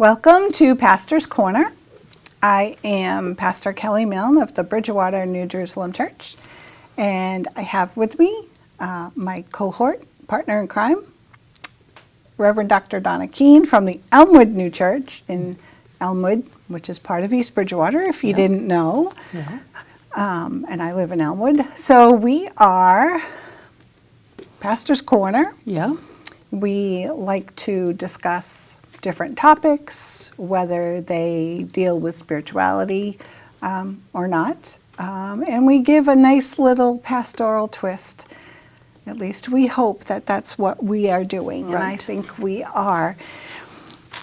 Welcome to Pastor's Corner. I am Pastor Kelly Milne of the Bridgewater New Jerusalem Church, and I have with me my cohort, partner in crime, Reverend Dr. Donna from the Elmwood New Church in Elmwood, which is part of East Bridgewater, if you didn't know. Yeah. And I live in Elmwood. So we are Pastor's Corner. Yeah. We like to discuss different topics, whether they deal with spirituality or not. And we give a nice little pastoral twist. At least we hope that that's what we are doing, and I think we are.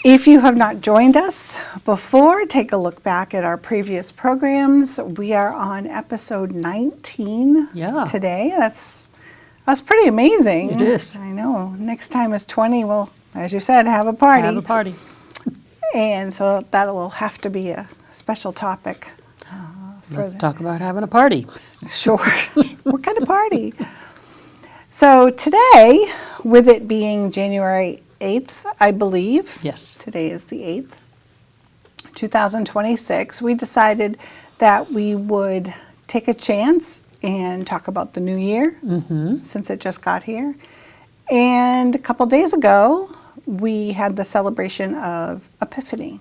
If you have not joined us before, take a look back at our previous programs. We are on episode 19 today. That's pretty amazing. It is. I know. Next time is 20. We'll, as you said, have a party. Have a party. And so that will have to be a special topic. Let's talk about having a party. Sure. What kind of party? So today, with it being January 8th, I believe. Yes. Today is the 8th, 2026. We decided that we would take a chance and talk about the new year, since it just got here. And a couple days ago, we had the celebration of Epiphany.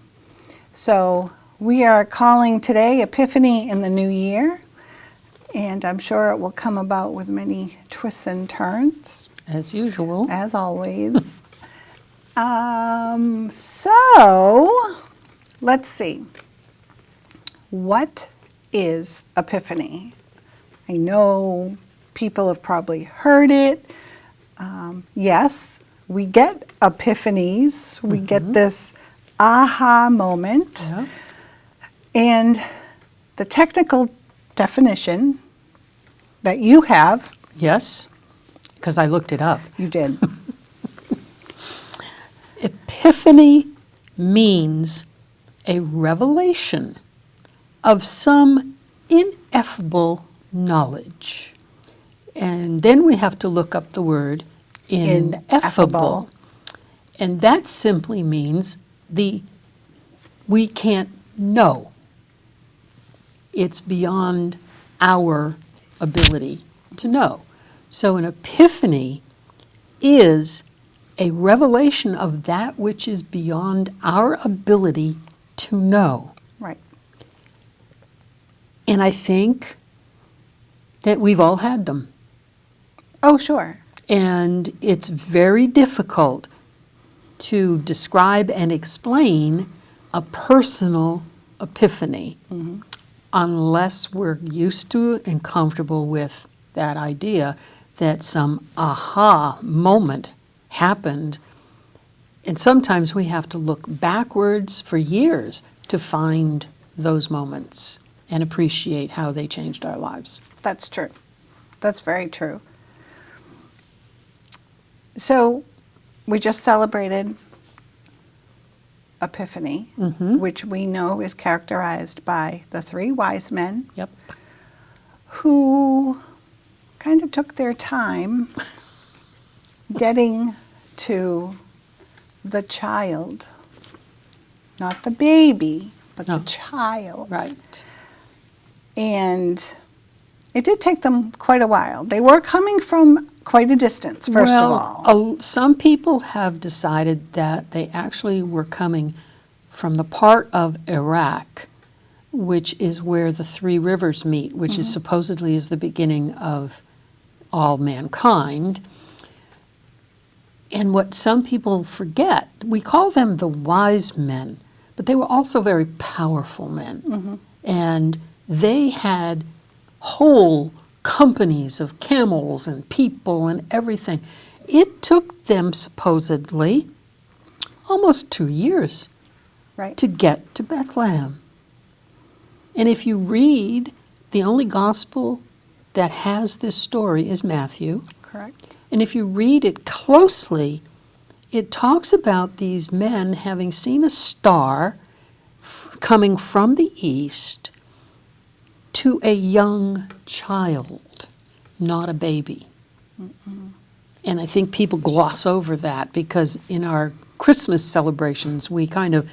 So we are calling today Epiphany in the New Year, and I'm sure it will come about with many twists and turns. As usual. As always. So let's see. What is Epiphany? I know people have probably heard it. Yes, we get epiphanies. We get this aha moment. Yeah. And the technical definition that you have. Yes, because I looked it up. You did. Epiphany means a revelation of some ineffable knowledge. And then we have to look up the word ineffable. And that simply means we can't know. It's beyond our ability to know. So an epiphany is a revelation of that which is beyond our ability to know. Right. And I think that we've all had them. Oh, sure. And it's very difficult to describe and explain a personal epiphany unless we're used to and comfortable with that idea that some aha moment happened. And sometimes we have to look backwards for years to find those moments and appreciate how they changed our lives. That's true. That's very true. So we just celebrated Epiphany, which we know is characterized by the three wise men who kind of took their time getting to the child, not the baby, but the child. Right. And it did take them quite a while. They were coming from quite a distance, first of all. Some people have decided that they actually were coming from the part of Iraq, which is where the three rivers meet, which is supposedly is the beginning of all mankind. And what some people forget, we call them the wise men, but they were also very powerful men. And they had whole companies of camels and people and everything. It took them supposedly almost 2 years to get to Bethlehem. And if you read, the only gospel that has this story is Matthew. Correct. And if you read it closely, it talks about these men having seen a star coming from the east to a young child, not a baby. And I think people gloss over that because in our Christmas celebrations, we kind of,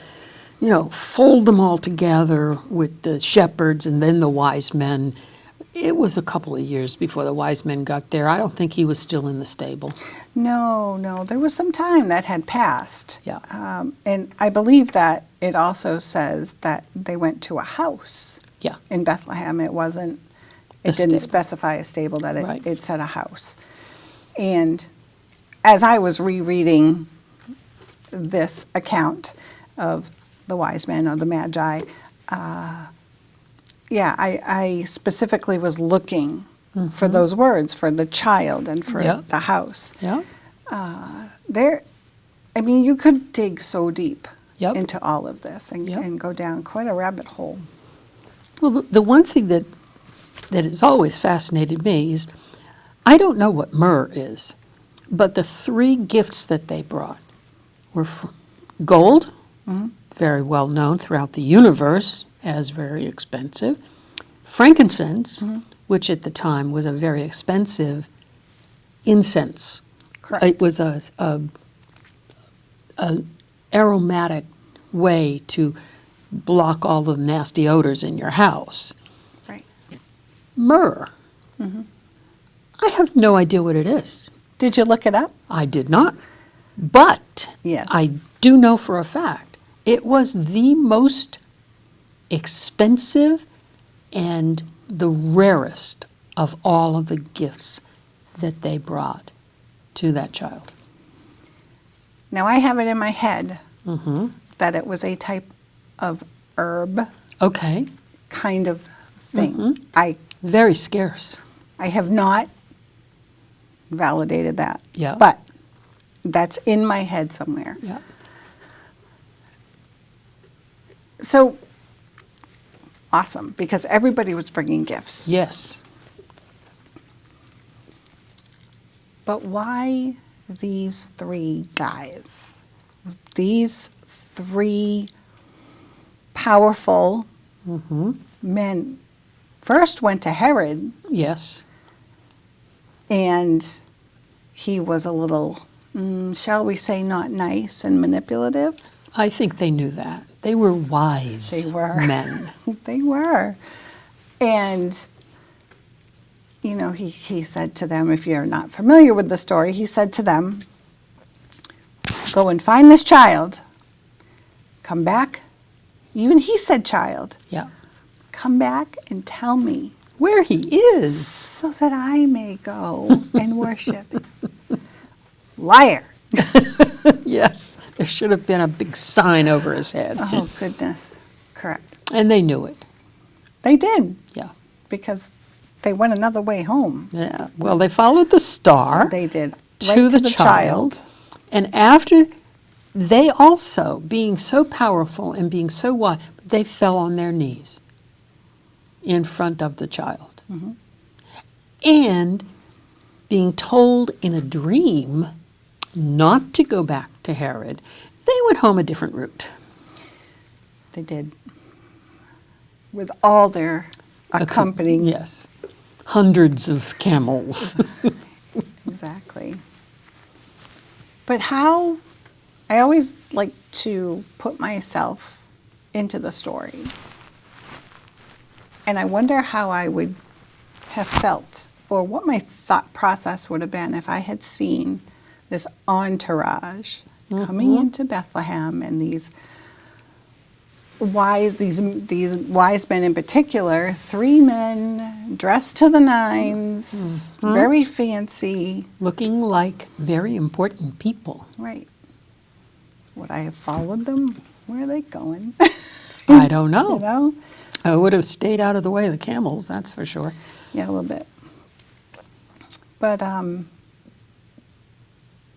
fold them all together with the shepherds and then the wise men. It was a couple of years before the wise men got there. I don't think he was still in the stable. No, there was some time that had passed. Yeah. And I believe that it also says that they went to a house Yeah. in Bethlehem. It A didn't stable. specify a stable, that Right. it said a house. And as I was rereading this account of the wise men or the magi, I specifically was looking for those words, for the child and for Yeah. the house. Yeah. You could dig so deep Yep. into all of this and, Yep. and go down quite a rabbit hole. Well, the one thing that has always fascinated me is I don't know what myrrh is, but the three gifts that they brought were gold, very well known throughout the universe as very expensive, frankincense, which at the time was a very expensive incense. Correct. It was a aromatic way to block all the nasty odors in your house. Right. Myrrh. I have no idea what it is. Did you look it up? I did not. But Yes. I do know for a fact it was the most expensive and the rarest of all of the gifts that they brought to that child. Now I have it in my head Mm-hmm. that it was a type of herb Okay. kind of thing. Very scarce. I have not validated that. Yeah. But that's in my head somewhere. Yeah. So awesome, because everybody was bringing gifts. Yes. But why these three guys? These three powerful men first went to Herod, Yes. and he was a little, shall we say, not nice and manipulative. I think they knew that. They were wise They were. men. They were. And, he said to them, if you're not familiar with the story, he said to them, go and find this child. Come back. Even he said child. Yeah. Come back and tell me Where he is. so that I may go and worship. Liar. Yes. There should have been a big sign over his head. Oh, goodness. Correct. And they knew it. They did, Yeah. because they went another way home. Yeah. Well, they followed the star They did. to the child. And after they also, being so powerful and being so wise, they fell on their knees in front of the child. And being told in a dream not to go back to Herod, they went home a different route. They did. With all their accompanying. Yes. Hundreds of camels. Exactly. But how, I always like to put myself into the story. And I wonder how I would have felt, or what my thought process would have been if I had seen this entourage coming into Bethlehem, and these wise men in particular, three men dressed to the nines, very fancy. Looking like very important people. Right. Would I have followed them? Where are they going? I don't know. You know? I would have stayed out of the way of the camels, that's for sure. Yeah, a little bit. But,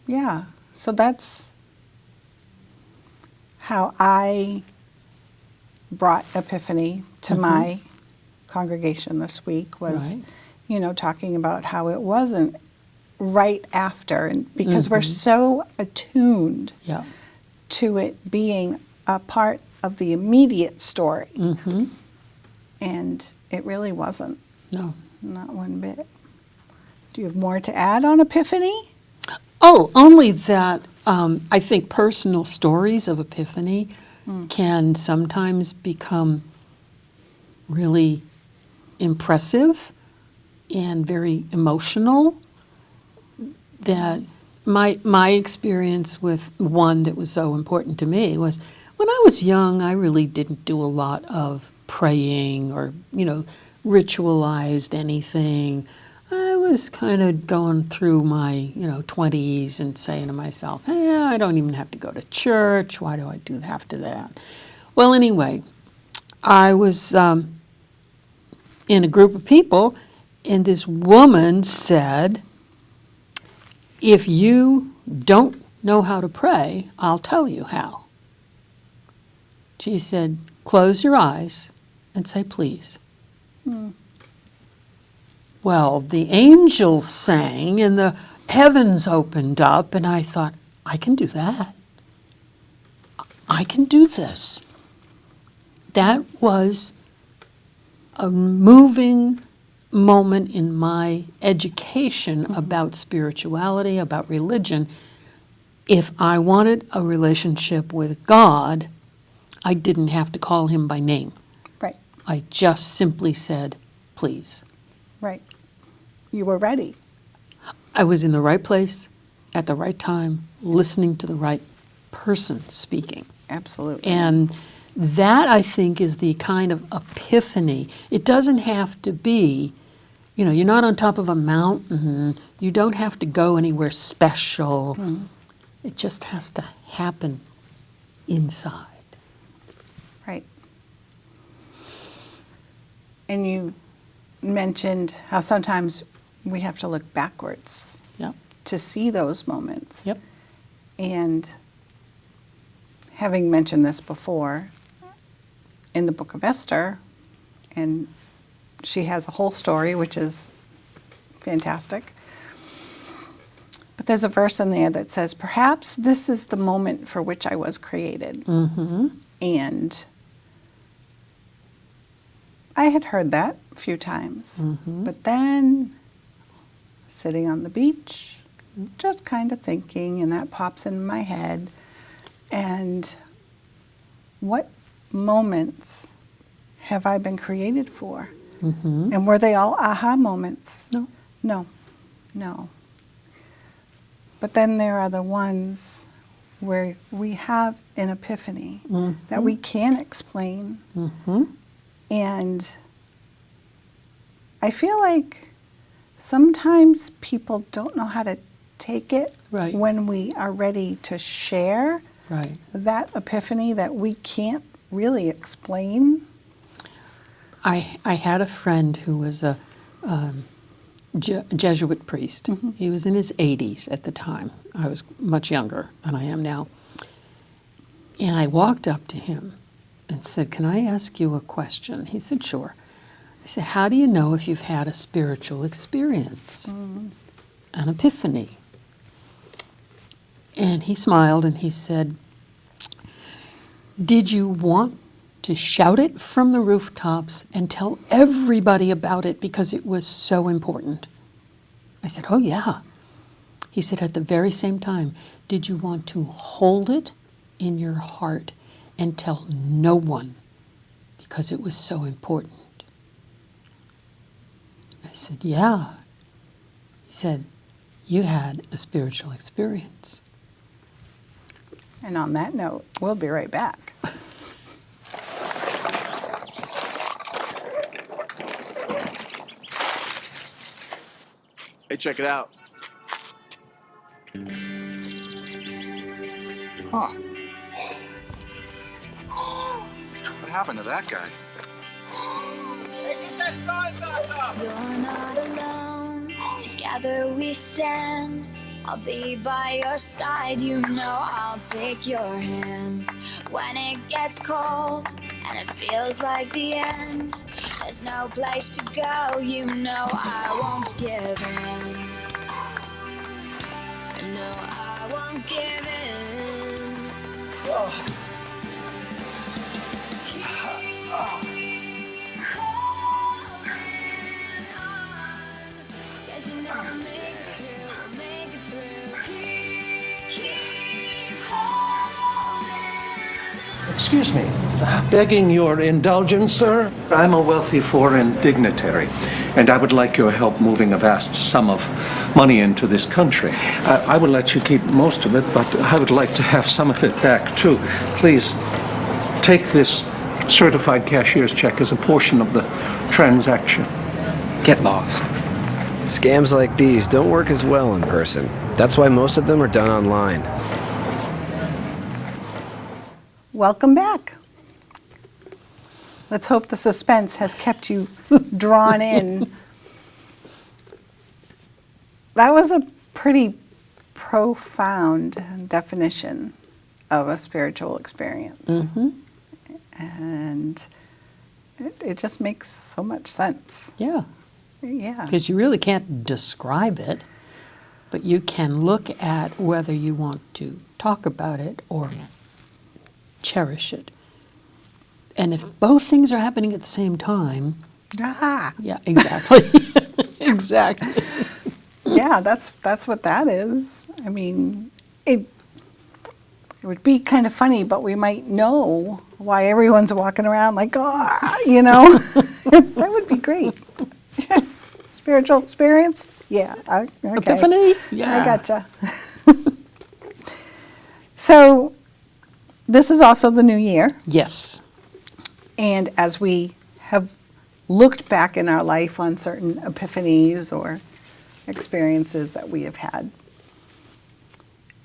yeah, so that's how I brought Epiphany to my congregation this week, was, Right. Talking about how it wasn't right after, and because we're so attuned Yeah. to it being a part of the immediate story. And it really wasn't, No. not one bit. Do you have more to add on Epiphany? Oh, only that I think personal stories of Epiphany can sometimes become really impressive and very emotional. That my experience with one that was so important to me was when I was young, I really didn't do a lot of praying or, ritualized anything. I was kind of going through my, 20s and saying to myself, I don't even have to go to church. Why do I have to that? Well, anyway, I was in a group of people, and this woman said, if you don't know how to pray, I'll tell you how. She said, close your eyes and say, please. Well, the angels sang and the heavens opened up, and I thought, I can do that. I can do this. That was a moving moment in my education about spirituality, about religion. If I wanted a relationship with God, I didn't have to call him by name. Right. I just simply said, please. Right. You were ready. I was in the right place at the right time, listening to the right person speaking. Absolutely. And that, I think, is the kind of epiphany. It doesn't have to be, you're not on top of a mountain. You don't have to go anywhere special. It just has to happen inside. Right. And you mentioned how sometimes we have to look backwards Yep. to see those moments. Yep. And having mentioned this before, in the book of Esther, and she has a whole story, which is fantastic. But there's a verse in there that says, perhaps this is the moment for which I was created. And I had heard that a few times. But then, sitting on the beach, just kind of thinking, and that pops in my head. And what moments have I been created for? And were they all aha moments? No. No. But then there are the ones where we have an epiphany that we can't explain. And I feel like sometimes people don't know how to take it Right. when we are ready to share Right. that epiphany that we can't really explain. I had a friend who was a Jesuit priest. He was in his 80s at the time. I was much younger than I am now. And I walked up to him and said, can I ask you a question? He said, sure. I said, how do you know if you've had a spiritual experience, an epiphany? And he smiled and he said, did you want to shout it from the rooftops and tell everybody about it because it was so important? I said, oh yeah. He said, at the very same time, did you want to hold it in your heart and tell no one because it was so important? I said, yeah. He said, you had a spiritual experience. And on that note, we'll be right back. Hey, check it out. Huh. What happened to that guy? Hey, get that sign back up! You're not alone. Together we stand. I'll be by your side. You know I'll take your hand. When it gets cold and it feels like the end, there's no place to go. You know I won't give in. No, I won't give in. Oh. Cause you know we'll make it through, we'll make it through. Excuse me, begging your indulgence, sir. I'm a wealthy foreign dignitary, and I would like your help moving a vast sum of money into this country. I would let you keep most of it, but I would like to have some of it back, too. Please, take this certified cashier's check as a portion of the transaction. Get lost. Scams like these don't work as well in person. That's why most of them are done online. Welcome back. Let's hope the suspense has kept you drawn in. That was a pretty profound definition of a spiritual experience. And it just makes so much sense. Yeah, Yeah. because you really can't describe it, but you can look at whether you want to talk about it or cherish it. And if both things are happening at the same time, Ah, yeah, exactly. Exactly. yeah, that's what that is. I mean, it would be kind of funny, but we might know why everyone's walking around like, oh, you know. That would be great. Spiritual experience? Yeah. Okay. Epiphany? Yeah. I gotcha. So, this is also the new year. Yes. And as we have looked back in our life on certain epiphanies or experiences that we have had,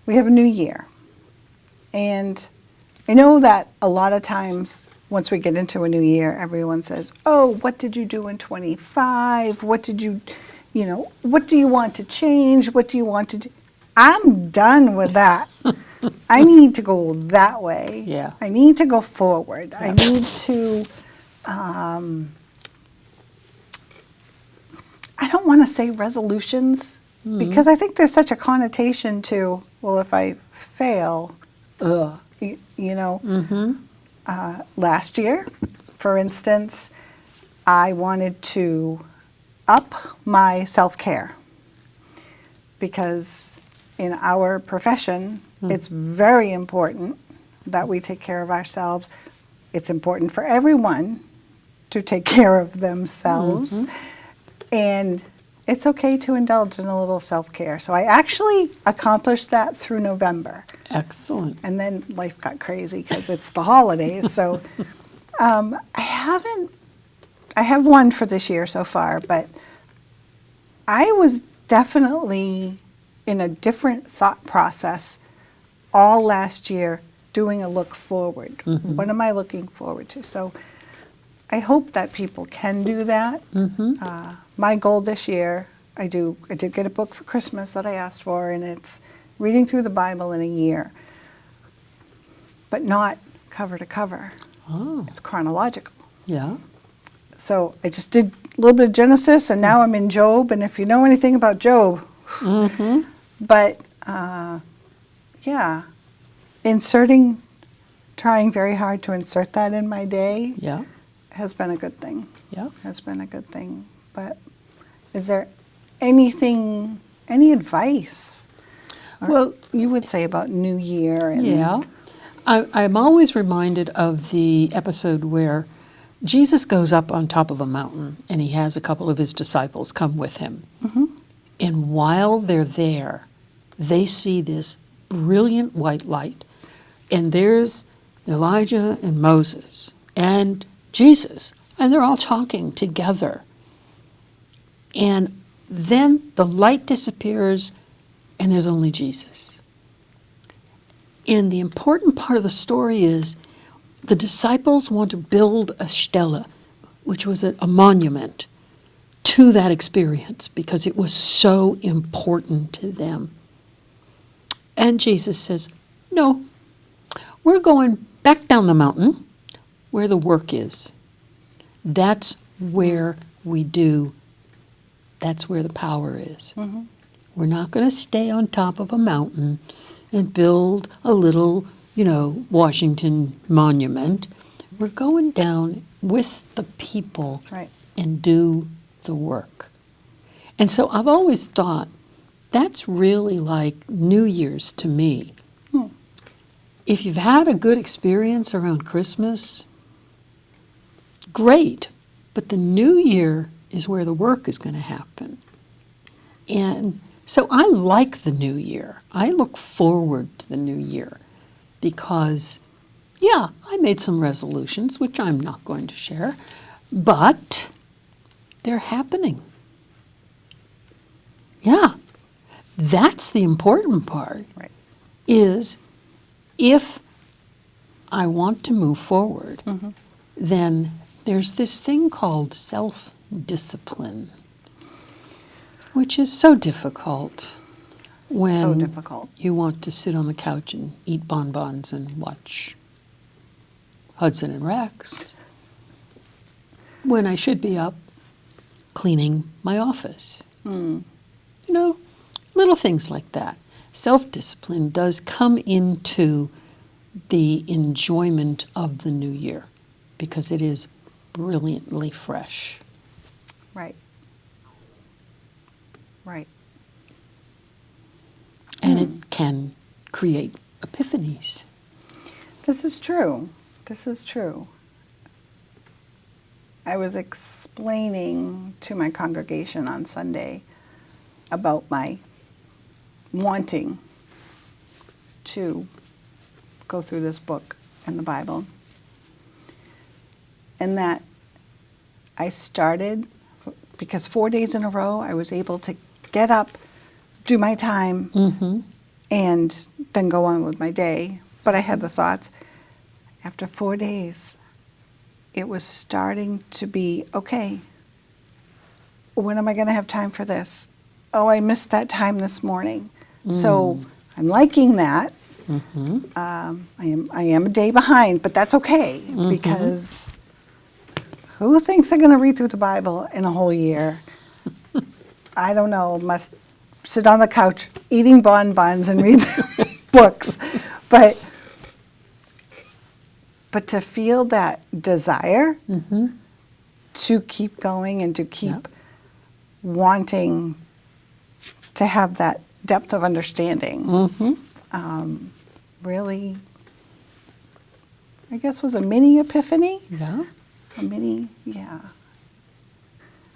we have a new year. And I know that a lot of times once we get into a new year, everyone says, oh, what did you do in 25? What did you know, what do you want to change? What do you want to do? I'm done with that. I need to go that way. Yeah. I need to go forward. Yeah. I need to, I don't want to say resolutions because I think there's such a connotation to, well, if I fail, you know. Last year, for instance, I wanted to up my self-care because in our profession, it's very important that we take care of ourselves. It's important for everyone to take care of themselves. And it's okay to indulge in a little self-care. So I actually accomplished that through November. Excellent. And then life got crazy because it's the holidays. So I have one for this year so far, but I was definitely in a different thought process all last year doing a look forward. What am I looking forward to? So I hope that people can do that. My goal this year, I did get a book for Christmas that I asked for, and it's reading through the Bible in a year, but not cover to cover. Oh. It's chronological. Yeah. So I just did a little bit of Genesis, and now I'm in Job, and if you know anything about Job, but yeah, trying very hard to insert that in my day Yeah. has been a good thing. Yeah. Has been a good thing. But is there any advice? Well, You would say about New Year and yeah. I'm always reminded of the episode where Jesus goes up on top of a mountain and he has a couple of his disciples come with him. And while they're there, they see this brilliant white light. And there's Elijah and Moses and Jesus. And they're all talking together. And then the light disappears and there's only Jesus. And the important part of the story is the disciples want to build a stela, which was a monument to that experience because it was so important to them. And Jesus says, no, we're going back down the mountain where the work is. That's where that's where the power is. We're not going to stay on top of a mountain and build a little, Washington monument. We're going down with the people Right. and do the work. And so I've always thought that's really like New Year's to me. if you've had a good experience around Christmas, great. But the new year is where the work is going to happen. And so I like the new year. I look forward to the new year because, yeah, I made some resolutions, which I'm not going to share, but they're happening. Yeah, that's the important part, Right. is if I want to move forward, then there's this thing called self-discipline, which is so difficult when So difficult. you want to sit on the couch and eat bonbons and watch Hudson and Rex, when I should be up cleaning my office. You know, little things like that. Self-discipline does come into the enjoyment of the new year because it is brilliantly fresh. Right. Right. And it can create epiphanies. This is true. This is true. I was explaining to my congregation on Sunday about my wanting to go through this book and the Bible. And that I started, because 4 days in a row I was able to get up, do my time, and then go on with my day. But I had the thoughts, after 4 days, it was starting to be, okay, when am I going to have time for this? Oh, I missed that time this morning. So I'm liking that. I am a day behind, but that's okay because who thinks they're going to read through the Bible in a whole year? I don't know. Must sit on the couch eating bonbons and read books, but to feel that desire to keep going and to keep wanting to have that depth of understanding, really, I guess, was a mini epiphany. Yeah. A mini, yeah.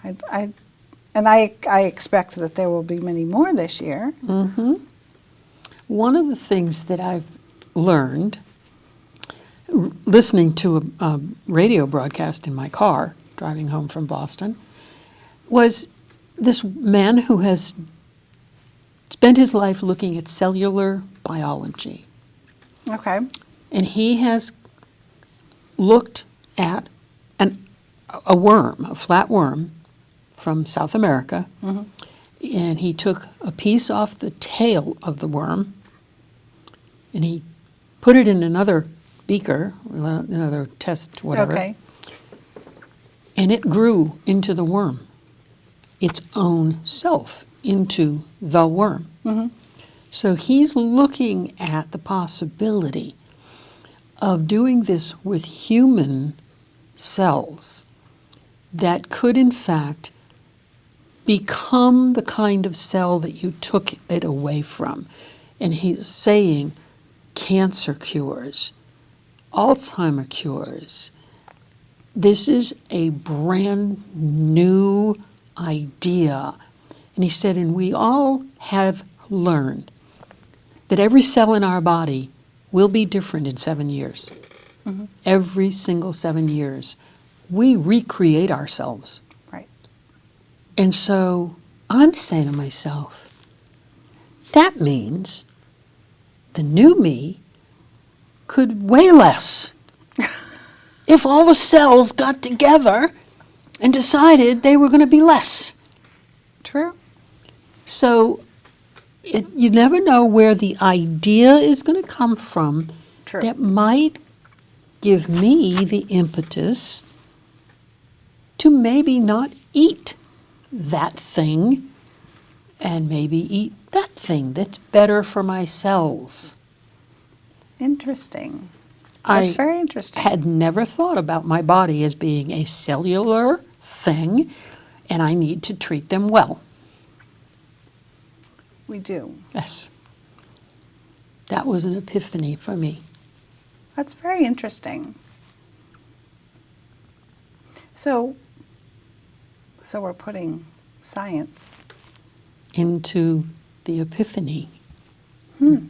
I expect that there will be many more this year. One of the things that I've learned listening to a radio broadcast in my car driving home from Boston was this man who has spent his life looking at cellular biology. Okay. And he has looked at a worm, a flat worm from South America, and he took a piece off the tail of the worm and he put it in another beaker, another test, whatever, Okay. and it grew into the worm, its own self, into the worm. So he's looking at the possibility of doing this with human cells that could, in fact, become the kind of cell that you took it away from. And he's saying cancer cures, Alzheimer cures. This is a brand new idea. And he said, and we all have learned that every cell in our body will be different in 7 years. Every single 7 years. We recreate ourselves. Right. And so I'm saying to myself, that means the new me could weigh less if all the cells got together and decided they were going to be less. True. So you never know where the idea is going to come from True. that might give me the impetus to maybe not eat that thing and maybe eat that thing that's better for my cells. Interesting. That's very interesting. Had never thought about my body as being a cellular thing, and I need to treat them well. We do. Yes. That was an epiphany for me. That's very interesting. So we're putting science. Into the Epiphany in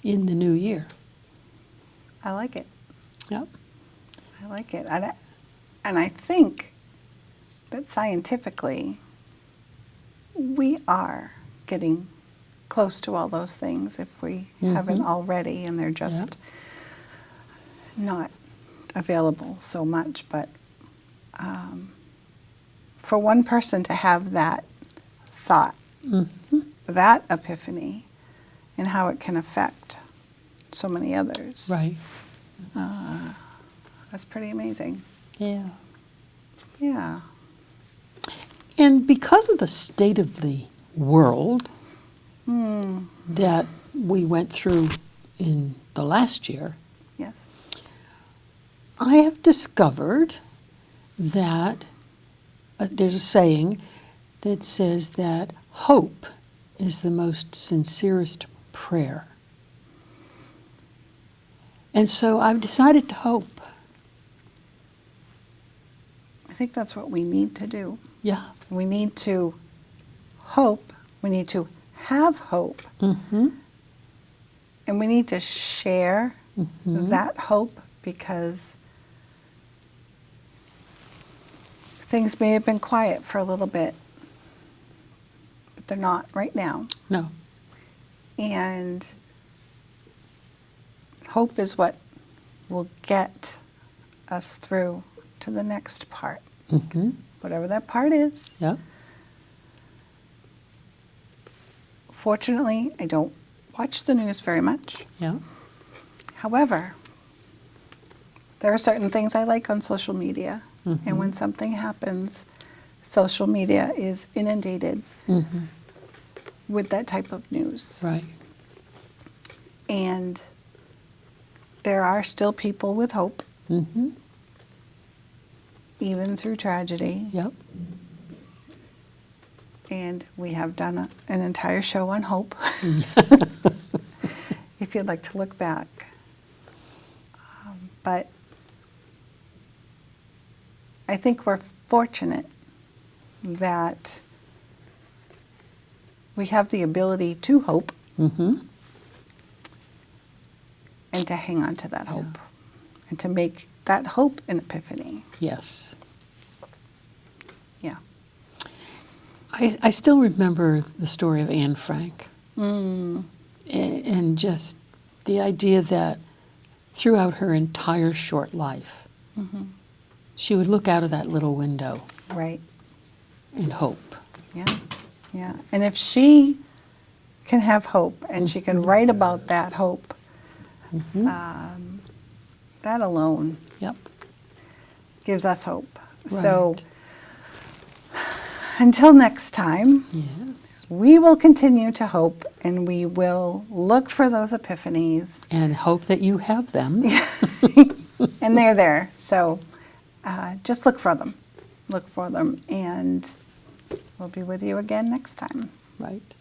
the new year. I like it. Yep. I like it. And I think that scientifically, we are getting close to all those things if we haven't already, and they're just not available so much. But for one person to have that thought, that epiphany, and how it can affect so many others, Right. that's pretty amazing. Yeah. Yeah. And because of the state of the world that we went through in the last year, Yes. I have discovered that there's a saying that says that hope is the most sincerest prayer. And so I've decided to hope. I think that's what we need to do. Yeah. We need to hope. We need to have hope. Mm-hmm. And we need to share that hope, because things may have been quiet for a little bit, but they're not right now. No. And hope is what will get us through to the next part, Mm-hmm. whatever that part is. Yeah. Fortunately, I don't watch the news very much. Yeah. However, there are certain things I like on social media. And when something happens, social media is inundated with that type of news. Right. And there are still people with hope, Mm-hmm. even through tragedy. Yep. And we have done an entire show on hope, if you'd like to look back. But I think we're fortunate that we have the ability to hope Mm-hmm. and to hang on to that hope and to make that hope an epiphany. Yes. Yeah. I still remember the story of Anne Frank. Mm. And just the idea that throughout her entire short life, she would look out of that little window Right. and hope. Yeah. Yeah. And if she can have hope and she can write about that hope, that alone Yep. gives us hope. So Right. until next time, Yes. we will continue to hope, and we will look for those epiphanies, And hope that you have them. and they're there. So just look for them. Look for them, and we'll be with you again next time. Right.